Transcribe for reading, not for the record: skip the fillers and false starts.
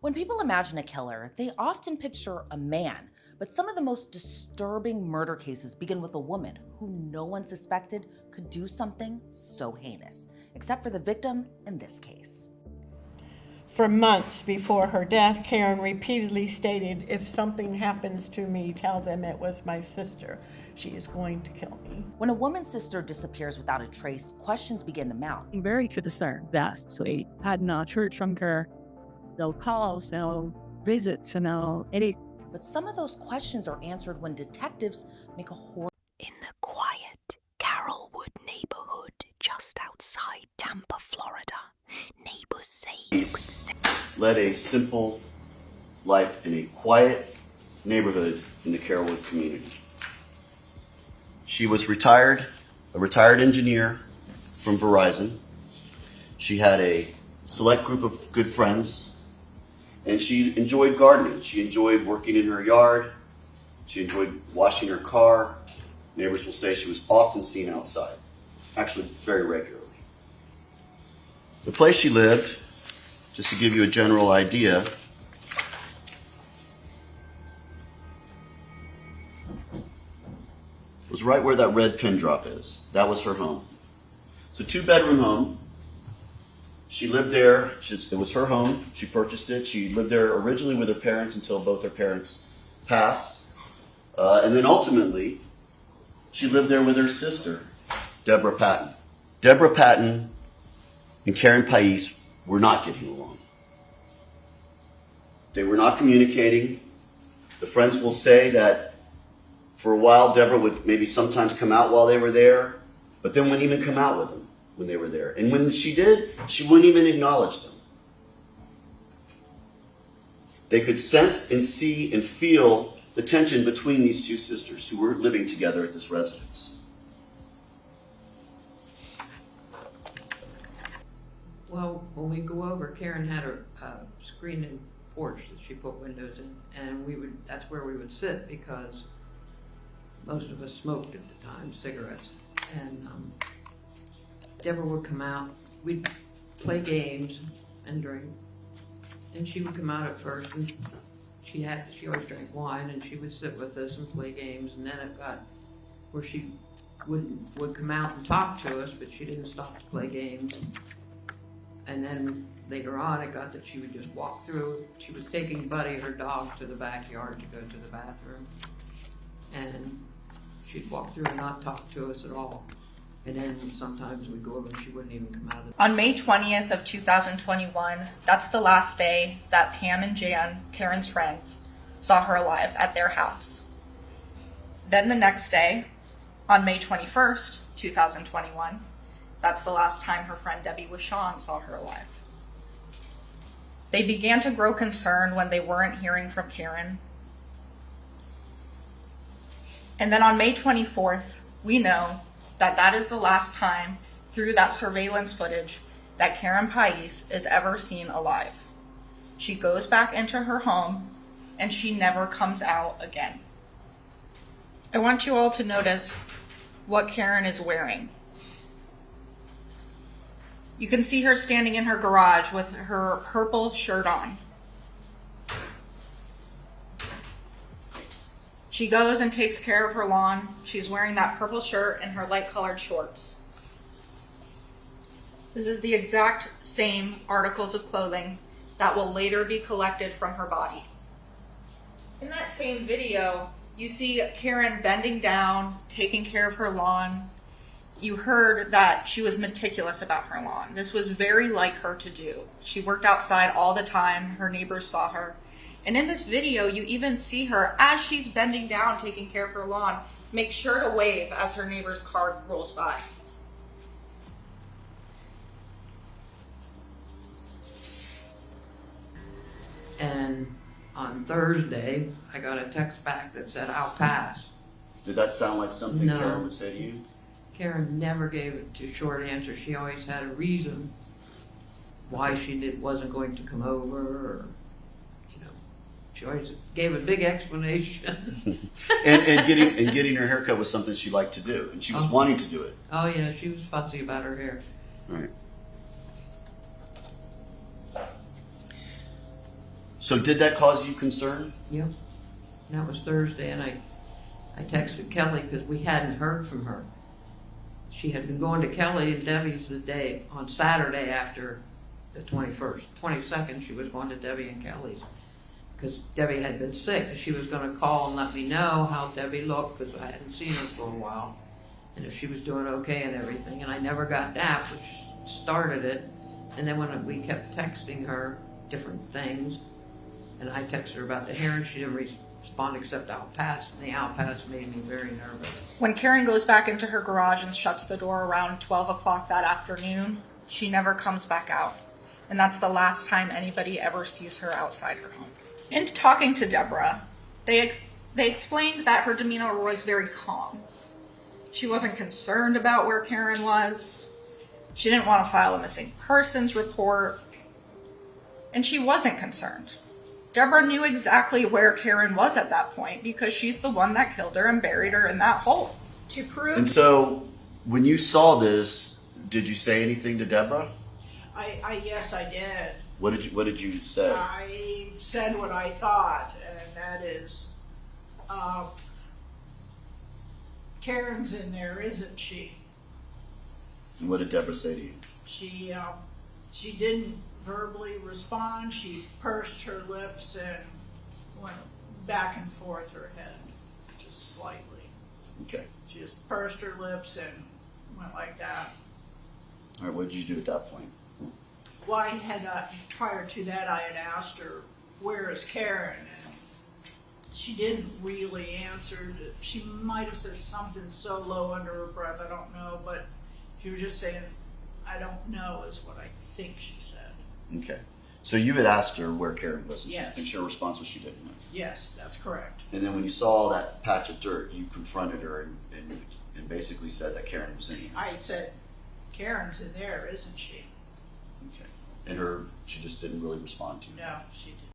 When people imagine a killer, they often picture a man, but some of the most disturbing murder cases begin with a woman who no one suspected could do something so heinous, except for the victim in this case. For months before her death, Karen repeatedly stated, "If something happens to me, tell them it was my sister. She is going to kill me." When a woman's sister disappears without a trace, questions begin to mount. I'm very concerned that we had not heard from her. No calls, no visits, no any. But some of those questions are answered when detectives make a horror. In the quiet Carrollwood neighborhood just outside Tampa, Florida, neighbors say you could say led a simple life in a quiet neighborhood in the Carrollwood community. She was a retired engineer from Verizon. She had a select group of good friends, and she enjoyed gardening. She enjoyed working in her yard. She enjoyed washing her car. Neighbors will say she was often seen outside, actually very regularly. The place she lived, just to give you a general idea, was right where that red pin drop is. That was her home. It's a 2-bedroom home. She lived there. It was her home. She purchased it. She lived there originally with her parents until both her parents passed. And then ultimately, she lived there with her sister, Debra Patton. Debra Patton and Karen Pais were not getting along. They were not communicating. The friends will say that for a while, Debra would maybe sometimes come out while they were there, but then wouldn't even come out with them when they were there. And when she did, she wouldn't even acknowledge them. They could sense and see and feel the tension between these two sisters who were living together at this residence. Well, when we go over, Karen had a screened-in porch that she put windows in, and that's where we would sit because most of us smoked at the time, cigarettes. And Debra would come out, we'd play games and drink. And she would come out at first, and she always drank wine, and she would sit with us and play games. And then it got where she would come out and talk to us, but she didn't stop to play games. And then later on, it got that she would just walk through. She was taking Buddy, her dog, to the backyard to go to the bathroom. And she'd walk through and not talk to us at all. And then sometimes we'd go over and she wouldn't even come out of the... On May 20th of 2021, that's the last day that Pam and Jan, Karen's friends, saw her alive at their house. Then the next day, on May 21st, 2021, that's the last time her friend Debbie Wishon saw her alive. They began to grow concerned when they weren't hearing from Karen. And then on May 24th, we know that that is the last time through that surveillance footage that Karen Pais is ever seen alive. She goes back into her home and she never comes out again. I want you all to notice what Karen is wearing. You can see her standing in her garage with her purple shirt on. She goes and takes care of her lawn. She's wearing that purple shirt and her light colored shorts. This is the exact same articles of clothing that will later be collected from her body. In that same video, you see Karen bending down, taking care of her lawn. You heard that she was meticulous about her lawn. This was very like her to do. She worked outside all the time. Her neighbors saw her. And in this video, you even see her, as she's bending down, taking care of her lawn, make sure to wave as her neighbor's car rolls by. And on Thursday, I got a text back that said, "I'll pass." Did that sound like something No. Karen would say to you? Karen never gave it a short answer. She always had a reason why she wasn't going to come over, or, she always gave a big explanation. and getting her haircut was something she liked to do, and she was wanting to do it. Oh yeah, she was fussy about her hair. Right. So did that cause you concern? Yep. That was Thursday, and I texted Kelly because we hadn't heard from her. She had been going to Kelly and Debbie's the day on Saturday after the 21st. 22nd, she was going to Debbie and Kelly's because Debbie had been sick. She was going to call and let me know how Debbie looked because I hadn't seen her for a while and if she was doing okay and everything. And I never got that, which started it. And then when we kept texting her different things, and I texted her about the hearing, she didn't respond except I'll pass, and the I'll pass made me very nervous. When Karen goes back into her garage and shuts the door around 12 o'clock that afternoon, she never comes back out. And that's the last time anybody ever sees her outside her home. In talking to Debra, they explained that her demeanor was very calm. She wasn't concerned about where Karen was. She didn't want to file a missing persons report. And she wasn't concerned. Debra knew exactly where Karen was at that point because she's the one that killed her and buried her in that hole. To prove. And so when you saw this, did you say anything to Debra? Yes, I did. What did you say? I said what I thought, and that is, Karen's in there, isn't she? And what did Debra say to you? She didn't verbally respond. She pursed her lips and went back and forth her head, just slightly. Okay. She just pursed her lips and went like that. All right, what did you do at that point? Well, prior to that, I had asked her, where is Karen? And she didn't really answer. She might have said something so low under her breath, I don't know, but she was just saying, I don't know is what I think she said. Okay. So you had asked her where Karen was, Yes. and her response was she didn't know. Yes, that's correct. And then when you saw that patch of dirt, you confronted her and basically said that Karen was in here. I said, Karen's in there, isn't she? Okay. And she just didn't really respond to you. No, she didn't.